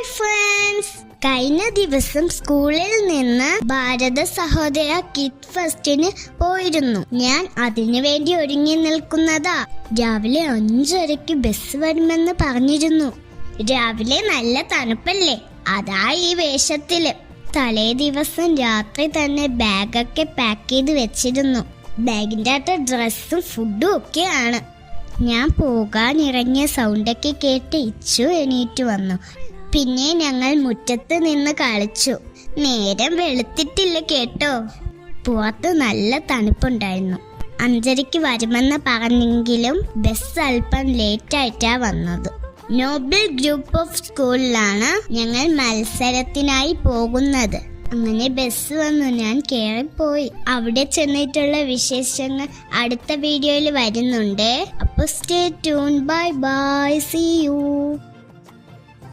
Hi friends, കഴിഞ്ഞ ദിവസം സ്കൂളിൽ നിന്ന് ഭാരത സഹോദര കിഡ് ഫെസ്റ്റിന് പോയിരുന്നു. ഞാൻ അതിനു വേണ്ടി ഒരുങ്ങി നിൽക്കുന്നതാ. രാവിലെ 5:30 ബസ് വരുമെന്ന് പറഞ്ഞിരുന്നു. രാവിലെ നല്ല തണുപ്പല്ലേ, അതാ ഈ വേഷത്തില്. തലേ ദിവസം രാത്രി തന്നെ ബാഗൊക്കെ പാക്ക് ചെയ്ത് വെച്ചിരുന്നു. ബാഗിൻ്റെ അകത്ത് ഡ്രസ്സും ഫുഡും ഒക്കെയാണ്. ഞാൻ പോകാനിറങ്ങിയ സൗണ്ടൊക്കെ കേട്ട് ഇച്ചു എണീറ്റ് വന്നു. പിന്നെ ഞങ്ങൾ മുറ്റത്ത് നിന്ന് കളിച്ചു. നേരം വെളുത്തിട്ടില്ല കേട്ടോ. പുറത്ത് നല്ല തണുപ്പുണ്ടായിരുന്നു. 5:30 വരുമെന്ന് പറഞ്ഞെങ്കിലും ബസ് അല്പം ലേറ്റായിട്ടാ വന്നത്. നോബൽ ഗ്രൂപ്പ് ഓഫ് സ്കൂളിലാണ് ഞങ്ങൾ മത്സരത്തിനായി പോകുന്നത്. അങ്ങനെ ബസ് വന്നു, ഞാൻ കയറിപ്പോയി. അവിടെ ചെന്നിട്ടുള്ള വിശേഷങ്ങൾ അടുത്ത വീഡിയോയിൽ വരുന്നുണ്ട്. അപ്പോൾ stay tune. Bye bye, see U.